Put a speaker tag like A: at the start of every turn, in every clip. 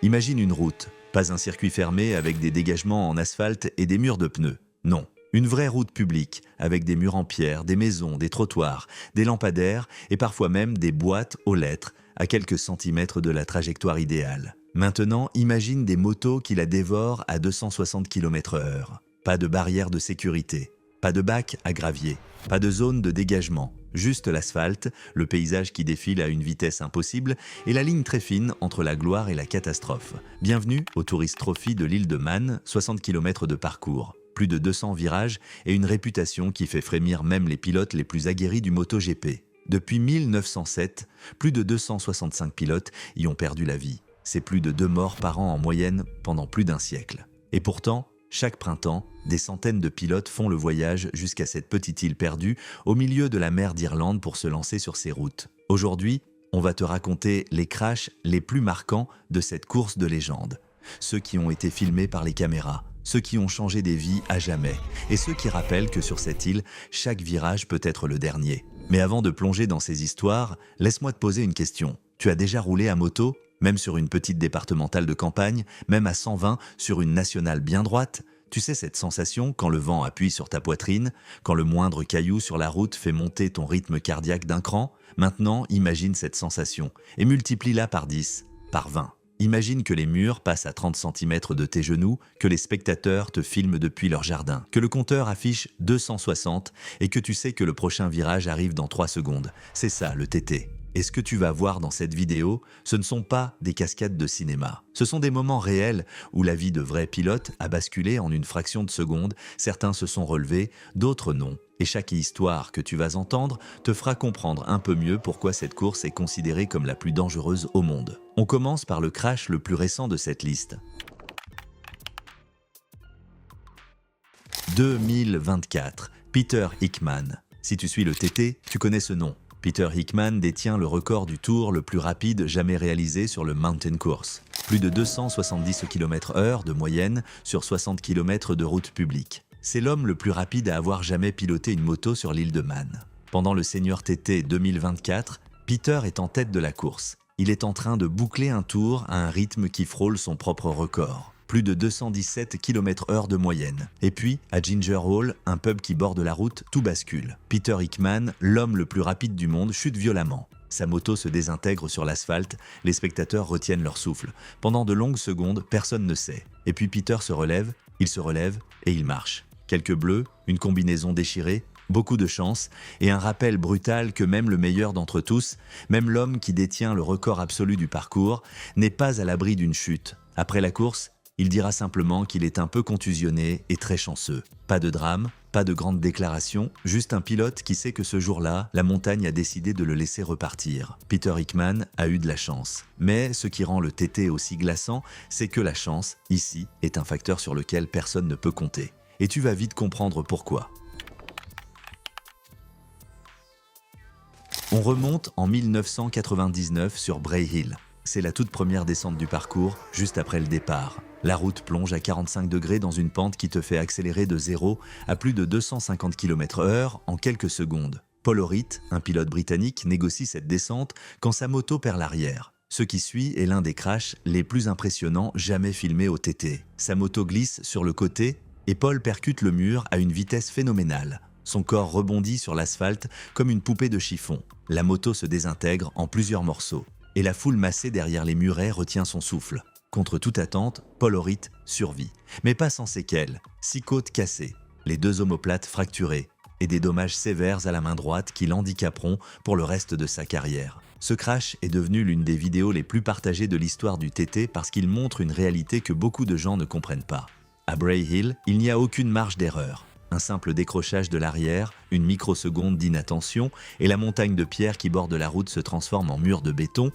A: Imagine une route, pas un circuit fermé avec des dégagements en asphalte et des murs de pneus. Non, une vraie route publique, avec des murs en pierre, des maisons, des trottoirs, des lampadaires et parfois même des boîtes aux lettres à quelques centimètres de la trajectoire idéale. Maintenant, imagine des motos qui la dévorent à 260 km/h. Pas de barrière de sécurité, pas de bac à gravier, pas de zone de dégagement, juste l'asphalte, le paysage qui défile à une vitesse impossible et la ligne très fine entre la gloire et la catastrophe. Bienvenue au Tourist Trophy de l'île de Man, 60 km de parcours, plus de 200 virages et une réputation qui fait frémir même les pilotes les plus aguerris du MotoGP. Depuis 1907, plus de 265 pilotes y ont perdu la vie. C'est plus de 2 morts par an en moyenne pendant plus d'un siècle. Et pourtant, chaque printemps, des centaines de pilotes font le voyage jusqu'à cette petite île perdue au milieu de la mer d'Irlande pour se lancer sur ces routes. Aujourd'hui, on va te raconter les crashs les plus marquants de cette course de légende. Ceux qui ont été filmés par les caméras, ceux qui ont changé des vies à jamais, et ceux qui rappellent que sur cette île, chaque virage peut être le dernier. Mais avant de plonger dans ces histoires, laisse-moi te poser une question. Tu as déjà roulé à moto ? Même sur une petite départementale de campagne, même à 120 sur une nationale bien droite? Tu sais cette sensation quand le vent appuie sur ta poitrine, quand le moindre caillou sur la route fait monter ton rythme cardiaque d'un cran? Maintenant, imagine cette sensation et multiplie-la par 10, par 20. Imagine que les murs passent à 30 cm de tes genoux, que les spectateurs te filment depuis leur jardin, que le compteur affiche 260 et que tu sais que le prochain virage arrive dans 3 secondes. C'est ça le TT. Et ce que tu vas voir dans cette vidéo, ce ne sont pas des cascades de cinéma. Ce sont des moments réels où la vie de vrais pilotes a basculé en une fraction de seconde. Certains se sont relevés, d'autres non. Et chaque histoire que tu vas entendre te fera comprendre un peu mieux pourquoi cette course est considérée comme la plus dangereuse au monde. On commence par le crash le plus récent de cette liste. 2024, Peter Hickman. Si tu suis le TT, tu connais ce nom. Peter Hickman détient le record du tour le plus rapide jamais réalisé sur le Mountain Course. Plus de 270 km/h de moyenne sur 60 km de route publique. C'est l'homme le plus rapide à avoir jamais piloté une moto sur l'île de Man. Pendant le Senior TT 2024, Peter est en tête de la course. Il est en train de boucler un tour à un rythme qui frôle son propre record. Plus de 217 km/h de moyenne. Et puis, à Ginger Hall, un pub qui borde la route, tout bascule. Peter Hickman, l'homme le plus rapide du monde, chute violemment. Sa moto se désintègre sur l'asphalte, les spectateurs retiennent leur souffle. Pendant de longues secondes, personne ne sait. Et puis Peter se relève et il marche. Quelques bleus, une combinaison déchirée, beaucoup de chance et un rappel brutal que même le meilleur d'entre tous, même l'homme qui détient le record absolu du parcours, n'est pas à l'abri d'une chute. Après la course, il dira simplement qu'il est un peu contusionné et très chanceux. Pas de drame, pas de grande déclaration, juste un pilote qui sait que ce jour-là, la montagne a décidé de le laisser repartir. Peter Hickman a eu de la chance. Mais ce qui rend le TT aussi glaçant, c'est que la chance, ici, est un facteur sur lequel personne ne peut compter. Et tu vas vite comprendre pourquoi. On remonte en 1999 sur Bray Hill. C'est la toute première descente du parcours, juste après le départ. La route plonge à 45 degrés dans une pente qui te fait accélérer de 0 à plus de 250 km/h en quelques secondes. Paul Orrit, un pilote britannique, négocie cette descente quand sa moto perd l'arrière. Ce qui suit est l'un des crashs les plus impressionnants jamais filmés au TT. Sa moto glisse sur le côté et Paul percute le mur à une vitesse phénoménale. Son corps rebondit sur l'asphalte comme une poupée de chiffon. La moto se désintègre en plusieurs morceaux. Et la foule massée derrière les murets retient son souffle. Contre toute attente, Paul Orrit survit. Mais pas sans séquelles. 6 côtes cassées, les 2 omoplates fracturées et des dommages sévères à la main droite qui l'handicaperont pour le reste de sa carrière. Ce crash est devenu l'une des vidéos les plus partagées de l'histoire du TT parce qu'il montre une réalité que beaucoup de gens ne comprennent pas. À Bray Hill, il n'y a aucune marge d'erreur. Un simple décrochage de l'arrière, une microseconde d'inattention et la montagne de pierres qui borde la route se transforme en mur de béton.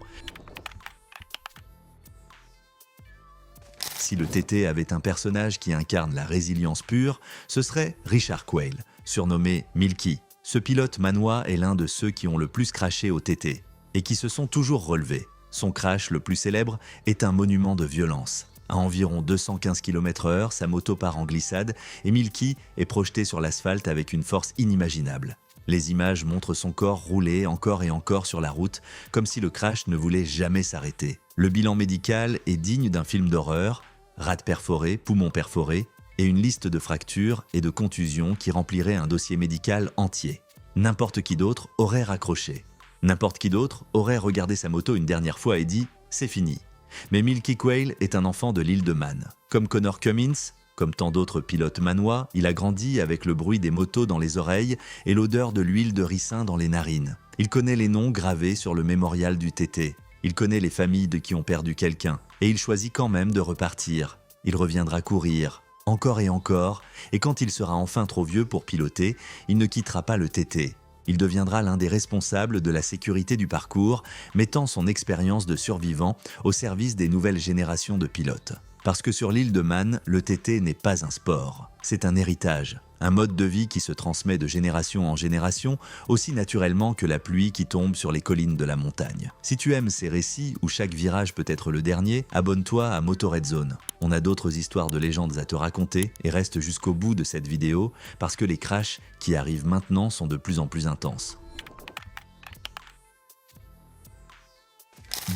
A: Si le TT avait un personnage qui incarne la résilience pure, ce serait Richard Quayle, surnommé Milky. Ce pilote manois est l'un de ceux qui ont le plus crashé au TT et qui se sont toujours relevés. Son crash le plus célèbre est un monument de violence. À environ 215 km/h, sa moto part en glissade et Milky est projeté sur l'asphalte avec une force inimaginable. Les images montrent son corps rouler encore et encore sur la route, comme si le crash ne voulait jamais s'arrêter. Le bilan médical est digne d'un film d'horreur, rate perforée, poumons perforés, et une liste de fractures et de contusions qui remplirait un dossier médical entier. N'importe qui d'autre aurait raccroché. N'importe qui d'autre aurait regardé sa moto une dernière fois et dit « c'est fini ». Mais Milky Quayle est un enfant de l'île de Man. Comme Connor Cummins, comme tant d'autres pilotes manois, il a grandi avec le bruit des motos dans les oreilles et l'odeur de l'huile de ricin dans les narines. Il connaît les noms gravés sur le mémorial du TT. Il connaît les familles de qui ont perdu quelqu'un. Et il choisit quand même de repartir. Il reviendra courir, encore et encore, et quand il sera enfin trop vieux pour piloter, il ne quittera pas le TT. Il deviendra l'un des responsables de la sécurité du parcours, mettant son expérience de survivant au service des nouvelles générations de pilotes. Parce que sur l'île de Man, le TT n'est pas un sport, c'est un héritage, un mode de vie qui se transmet de génération en génération, aussi naturellement que la pluie qui tombe sur les collines de la montagne. Si tu aimes ces récits où chaque virage peut être le dernier, abonne-toi à Moto Red Zone. On a d'autres histoires de légendes à te raconter et reste jusqu'au bout de cette vidéo parce que les crashs qui arrivent maintenant sont de plus en plus intenses.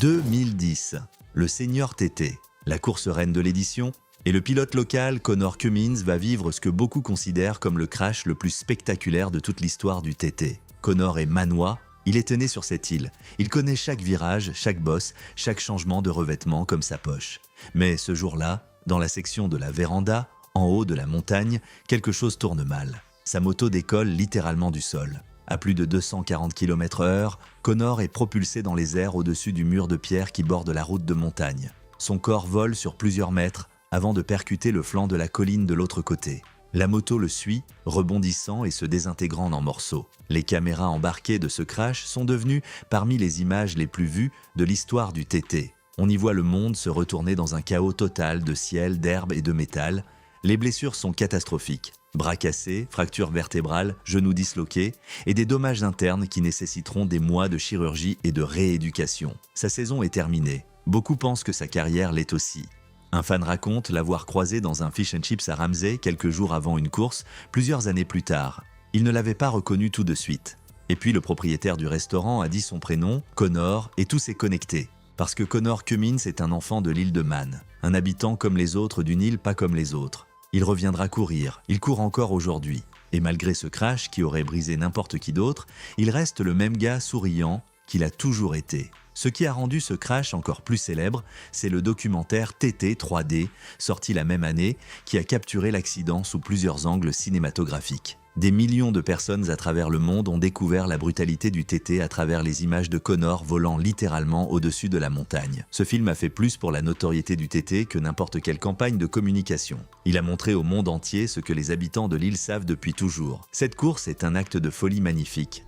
A: 2010, le Senior TT. La course reine de l'édition, et le pilote local Connor Cummins va vivre ce que beaucoup considèrent comme le crash le plus spectaculaire de toute l'histoire du TT. Connor est manois, il est né sur cette île. Il connaît chaque virage, chaque bosse, chaque changement de revêtement comme sa poche. Mais ce jour-là, dans la section de la véranda, en haut de la montagne, quelque chose tourne mal. Sa moto décolle littéralement du sol. À plus de 240 km/h, Connor est propulsé dans les airs au-dessus du mur de pierre qui borde la route de montagne. Son corps vole sur plusieurs mètres avant de percuter le flanc de la colline de l'autre côté. La moto le suit, rebondissant et se désintégrant en morceaux. Les caméras embarquées de ce crash sont devenues parmi les images les plus vues de l'histoire du TT. On y voit le monde se retourner dans un chaos total de ciel, d'herbe et de métal. Les blessures sont catastrophiques. Bras cassés, fractures vertébrales, genoux disloqués et des dommages internes qui nécessiteront des mois de chirurgie et de rééducation. Sa saison est terminée. Beaucoup pensent que sa carrière l'est aussi. Un fan raconte l'avoir croisé dans un fish and chips à Ramsey quelques jours avant une course, plusieurs années plus tard. Il ne l'avait pas reconnu tout de suite. Et puis le propriétaire du restaurant a dit son prénom, Connor, et tout s'est connecté. Parce que Connor Cummins est un enfant de l'île de Man, un habitant comme les autres d'une île pas comme les autres. Il reviendra courir, il court encore aujourd'hui. Et malgré ce crash qui aurait brisé n'importe qui d'autre, il reste le même gars souriant qu'il a toujours été. Ce qui a rendu ce crash encore plus célèbre, c'est le documentaire TT 3D, sorti la même année, qui a capturé l'accident sous plusieurs angles cinématographiques. Des millions de personnes à travers le monde ont découvert la brutalité du TT à travers les images de Connor volant littéralement au-dessus de la montagne. Ce film a fait plus pour la notoriété du TT que n'importe quelle campagne de communication. Il a montré au monde entier ce que les habitants de l'île savent depuis toujours. Cette course est un acte de folie magnifique.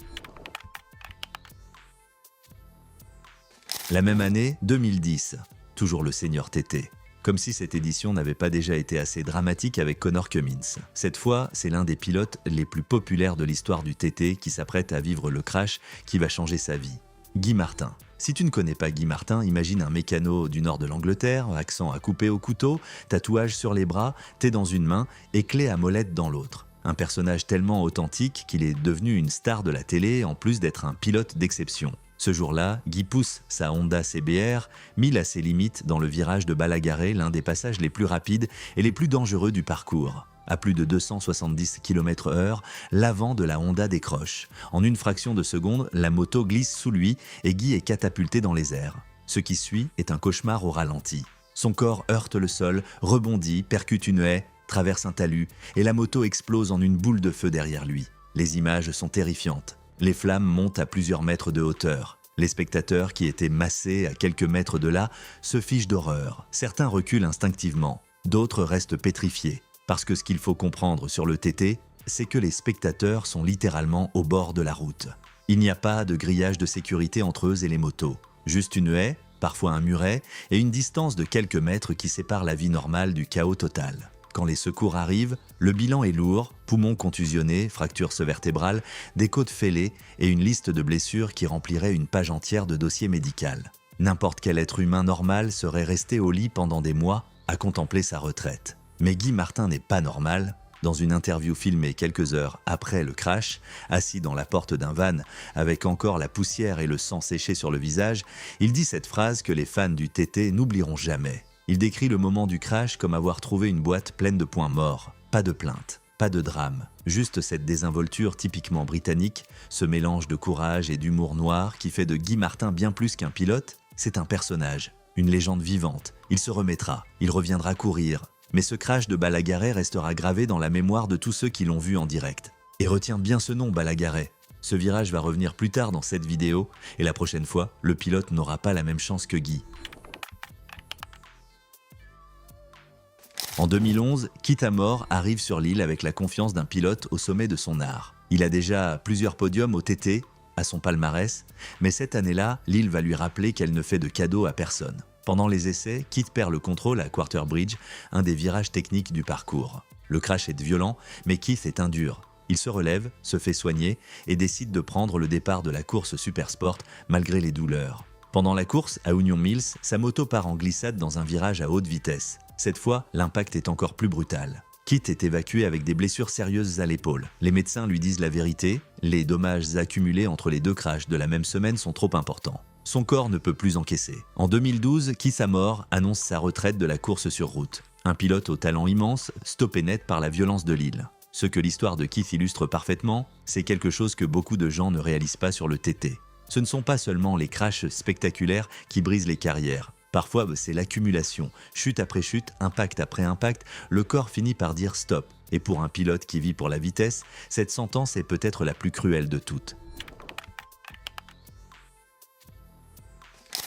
A: La même année, 2010, toujours le Senior TT. Comme si cette édition n'avait pas déjà été assez dramatique avec Connor Cummins. Cette fois, c'est l'un des pilotes les plus populaires de l'histoire du TT qui s'apprête à vivre le crash qui va changer sa vie. Guy Martin. Si tu ne connais pas Guy Martin, imagine un mécano du nord de l'Angleterre, accent à couper au couteau, tatouage sur les bras, thé dans une main et clé à molette dans l'autre. Un personnage tellement authentique qu'il est devenu une star de la télé en plus d'être un pilote d'exception. Ce jour-là, Guy pousse sa Honda CBR 1000 à ses limites dans le virage de Balagaré, l'un des passages les plus rapides et les plus dangereux du parcours. À plus de 270 km/h, l'avant de la Honda décroche. En une fraction de seconde, la moto glisse sous lui et Guy est catapulté dans les airs. Ce qui suit est un cauchemar au ralenti. Son corps heurte le sol, rebondit, percute une haie, traverse un talus et la moto explose en une boule de feu derrière lui. Les images sont terrifiantes. Les flammes montent à plusieurs mètres de hauteur. Les spectateurs qui étaient massés à quelques mètres de là se fichent d'horreur. Certains reculent instinctivement, d'autres restent pétrifiés. Parce que ce qu'il faut comprendre sur le TT, c'est que les spectateurs sont littéralement au bord de la route. Il n'y a pas de grillage de sécurité entre eux et les motos. Juste une haie, parfois un muret, et une distance de quelques mètres qui sépare la vie normale du chaos total. Quand les secours arrivent, le bilan est lourd, poumons contusionnés, fractures vertébrales, des côtes fêlées et une liste de blessures qui remplirait une page entière de dossier médical. N'importe quel être humain normal serait resté au lit pendant des mois à contempler sa retraite. Mais Guy Martin n'est pas normal, Dans une interview filmée quelques heures après le crash, assis dans la porte d'un van avec encore la poussière et le sang séché sur le visage, il dit cette phrase que les fans du TT n'oublieront jamais. Il décrit le moment du crash comme avoir trouvé une boîte pleine de points morts. Pas de plainte, pas de drame, juste cette désinvolture typiquement britannique, ce mélange de courage et d'humour noir qui fait de Guy Martin bien plus qu'un pilote, c'est un personnage, une légende vivante. Il se remettra, il reviendra courir, mais ce crash de Balaguerre restera gravé dans la mémoire de tous ceux qui l'ont vu en direct. Et retiens bien ce nom, Balaguerre. Ce virage va revenir plus tard dans cette vidéo, et la prochaine fois, le pilote n'aura pas la même chance que Guy. En 2011, Kitamor arrive sur l'île avec la confiance d'un pilote au sommet de son art. Il a déjà plusieurs podiums au TT, à son palmarès, mais cette année-là, l'île va lui rappeler qu'elle ne fait de cadeaux à personne. Pendant les essais, Kit perd le contrôle à Quarter Bridge, un des virages techniques du parcours. Le crash est violent, mais Keith est un dur. Il se relève, se fait soigner et décide de prendre le départ de la course Supersport malgré les douleurs. Pendant la course, à Union Mills, sa moto part en glissade dans un virage à haute vitesse. Cette fois, l'impact est encore plus brutal. Kit est évacué avec des blessures sérieuses à l'épaule. Les médecins lui disent la vérité, les dommages accumulés entre les deux crashs de la même semaine sont trop importants. Son corps ne peut plus encaisser. En 2012, Kitamor annonce sa retraite de la course sur route. Un pilote au talent immense, stoppé net par la violence de l'île. Ce que l'histoire de Keith illustre parfaitement, c'est quelque chose que beaucoup de gens ne réalisent pas sur le TT. Ce ne sont pas seulement les crashs spectaculaires qui brisent les carrières. Parfois, c'est l'accumulation. Chute après chute, impact après impact, le corps finit par dire stop. Et pour un pilote qui vit pour la vitesse, cette sentence est peut-être la plus cruelle de toutes.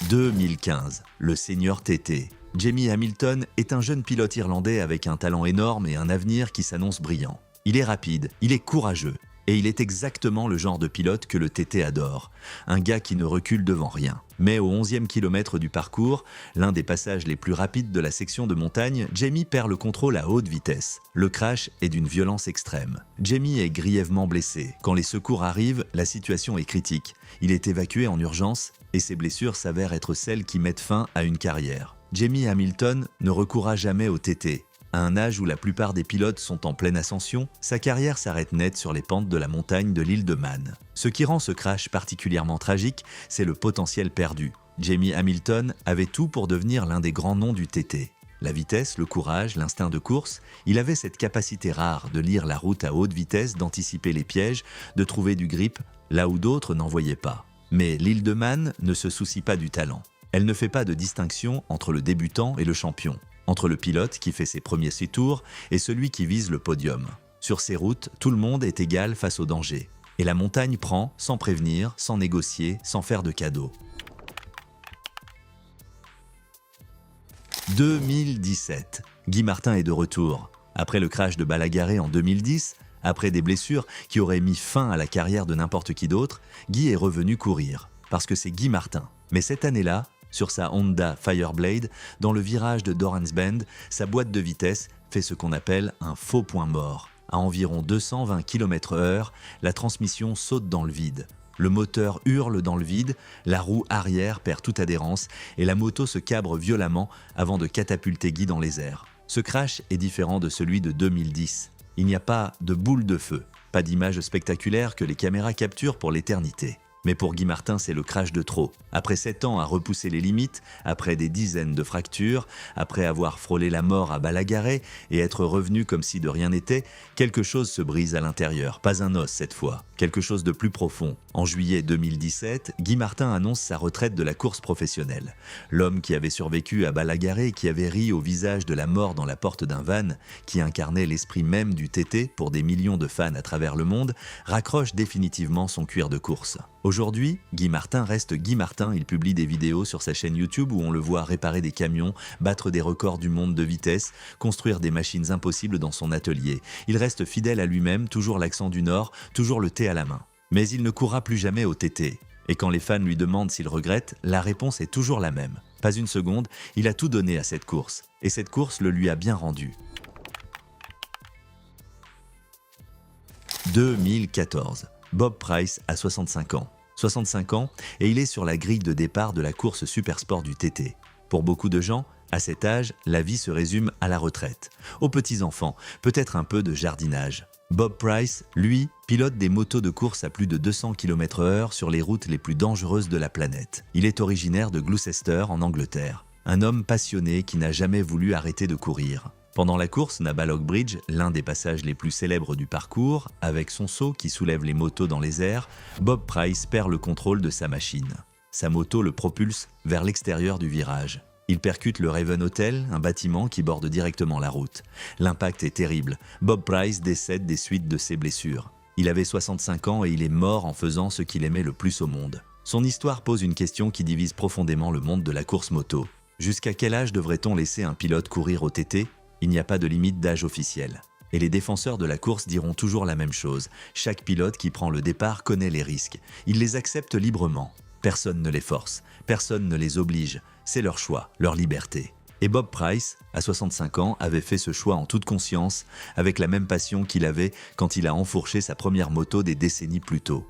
A: 2015, le senior TT. Jamie Hamilton est un jeune pilote irlandais avec un talent énorme et un avenir qui s'annonce brillant. Il est rapide, il est courageux, et il est exactement le genre de pilote que le TT adore. Un gars qui ne recule devant rien. Mais au 11e kilomètre du parcours, l'un des passages les plus rapides de la section de montagne, Jamie perd le contrôle à haute vitesse. Le crash est d'une violence extrême. Jamie est grièvement blessé. Quand les secours arrivent, la situation est critique. Il est évacué en urgence et ses blessures s'avèrent être celles qui mettent fin à une carrière. Jamie Hamilton ne recourra jamais au TT. À un âge où la plupart des pilotes sont en pleine ascension, sa carrière s'arrête net sur les pentes de la montagne de l'île de Man. Ce qui rend ce crash particulièrement tragique, c'est le potentiel perdu. Jamie Hamilton avait tout pour devenir l'un des grands noms du TT. La vitesse, le courage, l'instinct de course, il avait cette capacité rare de lire la route à haute vitesse, d'anticiper les pièges, de trouver du grip là où d'autres n'en voyaient pas. Mais l'île de Man ne se soucie pas du talent. Elle ne fait pas de distinction entre le débutant et le champion, entre le pilote qui fait ses premiers 6 tours et celui qui vise le podium. Sur ces routes, tout le monde est égal face au danger. Et la montagne prend, sans prévenir, sans négocier, sans faire de cadeaux. 2017. Guy Martin est de retour. Après le crash de Balaguerre en 2010, après des blessures qui auraient mis fin à la carrière de n'importe qui d'autre, Guy est revenu courir. Parce que c'est Guy Martin. Mais cette année-là, sur sa Honda Fireblade, dans le virage de Dorans Bend, sa boîte de vitesse fait ce qu'on appelle un faux point mort. À environ 220 km/h, la transmission saute dans le vide. Le moteur hurle dans le vide, la roue arrière perd toute adhérence et la moto se cabre violemment avant de catapulter Guy dans les airs. Ce crash est différent de celui de 2010. Il n'y a pas de boule de feu, pas d'image spectaculaire que les caméras capturent pour l'éternité. Mais pour Guy Martin, c'est le crash de trop. Après 7 ans à repousser les limites, après des dizaines de fractures, après avoir frôlé la mort à Balaguerre et être revenu comme si de rien n'était, quelque chose se brise à l'intérieur. Pas un os cette fois, quelque chose de plus profond. En juillet 2017, Guy Martin annonce sa retraite de la course professionnelle. L'homme qui avait survécu à Balaguerre et qui avait ri au visage de la mort dans la porte d'un van, qui incarnait l'esprit même du TT pour des millions de fans à travers le monde, raccroche définitivement son cuir de course. Aujourd'hui, Guy Martin reste Guy Martin, il publie des vidéos sur sa chaîne YouTube où on le voit réparer des camions, battre des records du monde de vitesse, construire des machines impossibles dans son atelier. Il reste fidèle à lui-même, toujours l'accent du Nord, toujours le thé à la main. Mais il ne courra plus jamais au TT. Et quand les fans lui demandent s'il regrette, la réponse est toujours la même. Pas une seconde, il a tout donné à cette course. Et cette course le lui a bien rendu. 2014. Bob Price a 65 ans. 65 ans et il est sur la grille de départ de la course Supersport du TT. Pour beaucoup de gens, À cet âge, la vie se résume à la retraite. Aux petits-enfants, peut-être un peu de jardinage. Bob Price, lui, pilote des motos de course à plus de 200 km/h sur les routes les plus dangereuses de la planète. Il est originaire de Gloucester, en Angleterre. Un homme passionné qui n'a jamais voulu arrêter de courir. Pendant la course Nabalog Bridge, l'un des passages les plus célèbres du parcours, avec son saut qui soulève les motos dans les airs, Bob Price perd le contrôle de sa machine. Sa moto le propulse vers l'extérieur du virage. Il percute le Raven Hotel, un bâtiment qui borde directement la route. L'impact est terrible. Bob Price décède des suites de ses blessures. Il avait 65 ans et il est mort en faisant ce qu'il aimait le plus au monde. Son histoire pose une question qui divise profondément le monde de la course moto. Jusqu'à quel âge devrait-on laisser un pilote courir au TT ? Il n'y a pas de limite d'âge officielle. Et les défenseurs de la course diront toujours la même chose. Chaque pilote qui prend le départ connaît les risques. Il les accepte librement. Personne ne les force, personne ne les oblige. C'est leur choix, leur liberté. Et Bob Price, à 65 ans, avait fait ce choix en toute conscience, avec la même passion qu'il avait quand il a enfourché sa première moto des décennies plus tôt.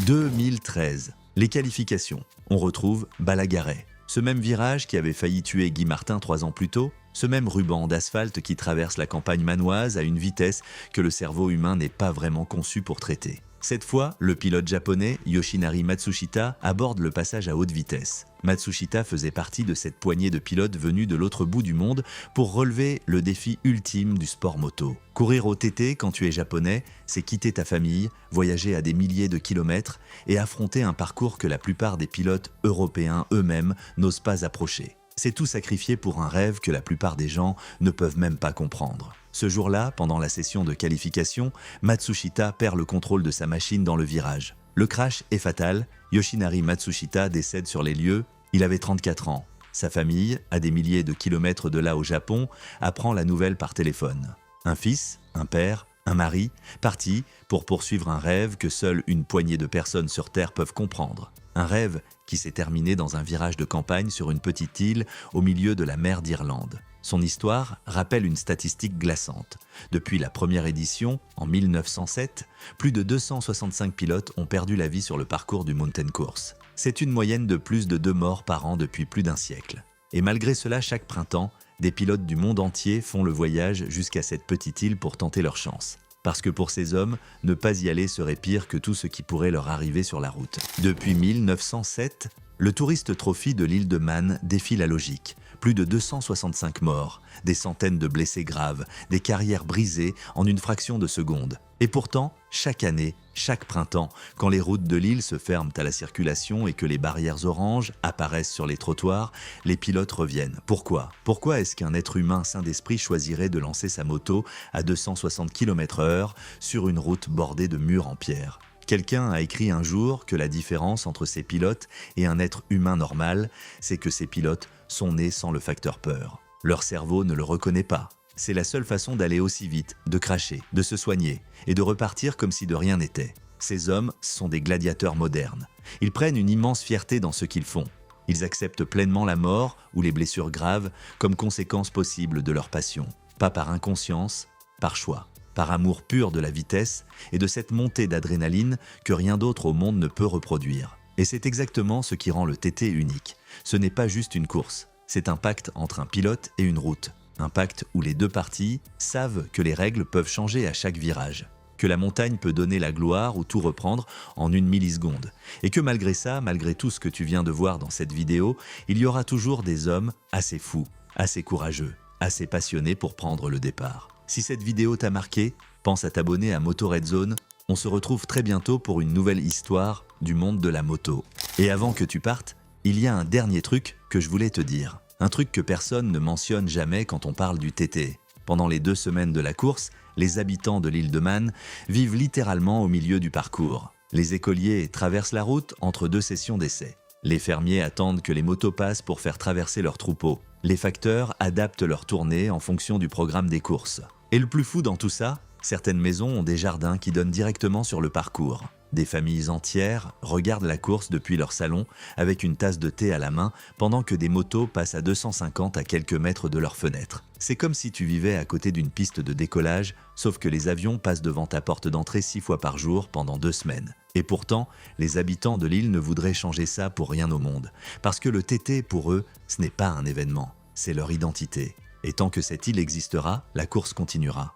A: 2013. Les qualifications. On retrouve Balagaret. Ce même virage qui avait failli tuer Guy Martin 3 ans plus tôt, ce même ruban d'asphalte qui traverse la campagne manoise à une vitesse que le cerveau humain n'est pas vraiment conçu pour traiter. Cette fois, le pilote japonais Yoshinari Matsushita aborde le passage à haute vitesse. Matsushita faisait partie de cette poignée de pilotes venus de l'autre bout du monde pour relever le défi ultime du sport moto. Courir au TT quand tu es japonais, c'est quitter ta famille, voyager à des milliers de kilomètres et affronter un parcours que la plupart des pilotes européens eux-mêmes n'osent pas approcher. C'est tout sacrifier pour un rêve que la plupart des gens ne peuvent même pas comprendre. Ce jour-là, pendant la session de qualification, Matsushita perd le contrôle de sa machine dans le virage. Le crash est fatal, Yoshinari Matsushita décède sur les lieux, il avait 34 ans. Sa famille, à des milliers de kilomètres de là au Japon, apprend la nouvelle par téléphone. Un fils, un père, un mari, partis pour poursuivre un rêve que seule une poignée de personnes sur Terre peuvent comprendre. Un rêve qui s'est terminé dans un virage de campagne sur une petite île au milieu de la mer d'Irlande. Son histoire rappelle une statistique glaçante. Depuis la première édition, en 1907, plus de 265 pilotes ont perdu la vie sur le parcours du Mountain Course. C'est une moyenne de plus de 2 morts par an depuis plus d'un siècle. Et malgré cela, chaque printemps, des pilotes du monde entier font le voyage jusqu'à cette petite île pour tenter leur chance. Parce que pour ces hommes, ne pas y aller serait pire que tout ce qui pourrait leur arriver sur la route. Depuis 1907, le Tourist Trophy de l'île de Man défie la logique. Plus de 265 morts, des centaines de blessés graves, des carrières brisées en une fraction de seconde. Et pourtant, chaque année, chaque printemps, quand les routes de l'île se ferment à la circulation et que les barrières oranges apparaissent sur les trottoirs, les pilotes reviennent. Pourquoi ? Pourquoi est-ce qu'un être humain sain d'esprit choisirait de lancer sa moto à 260 km/h sur une route bordée de murs en pierre ? Quelqu'un a écrit un jour que la différence entre ces pilotes et un être humain normal, c'est que ces pilotes sont nés sans le facteur peur. Leur cerveau ne le reconnaît pas. C'est la seule façon d'aller aussi vite, de cracher, de se soigner et de repartir comme si de rien n'était. Ces hommes sont des gladiateurs modernes. Ils prennent une immense fierté dans ce qu'ils font. Ils acceptent pleinement la mort ou les blessures graves comme conséquence possible de leur passion. Pas par inconscience, par choix. Par amour pur de la vitesse et de cette montée d'adrénaline que rien d'autre au monde ne peut reproduire. Et c'est exactement ce qui rend le TT unique. Ce n'est pas juste une course, c'est un pacte entre un pilote et une route. Un pacte où les deux parties savent que les règles peuvent changer à chaque virage, que la montagne peut donner la gloire ou tout reprendre en une milliseconde. Et que malgré ça, malgré tout ce que tu viens de voir dans cette vidéo, il y aura toujours des hommes assez fous, assez courageux, assez passionnés pour prendre le départ. Si cette vidéo t'a marqué, pense à t'abonner à Moto Red Zone. On se retrouve très bientôt pour une nouvelle histoire du monde de la moto. Et avant que tu partes, il y a un dernier truc que je voulais te dire. Un truc que personne ne mentionne jamais quand on parle du TT. Pendant les 2 semaines de la course, les habitants de l'île de Man vivent littéralement au milieu du parcours. Les écoliers traversent la route entre 2 sessions d'essai. Les fermiers attendent que les motos passent pour faire traverser leurs troupeaux. Les facteurs adaptent leur tournée en fonction du programme des courses. Et le plus fou dans tout ça, certaines maisons ont des jardins qui donnent directement sur le parcours. Des familles entières regardent la course depuis leur salon avec une tasse de thé à la main pendant que des motos passent à 250 à quelques mètres de leur fenêtre. C'est comme si tu vivais à côté d'une piste de décollage, sauf que les avions passent devant ta porte d'entrée 6 fois par jour pendant 2 semaines. Et pourtant, les habitants de l'île ne voudraient changer ça pour rien au monde. Parce que le TT, pour eux, ce n'est pas un événement, c'est leur identité. Et tant que cette île existera, la course continuera.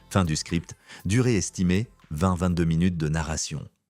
A: Fin du script, durée estimée, 20-22 minutes de narration.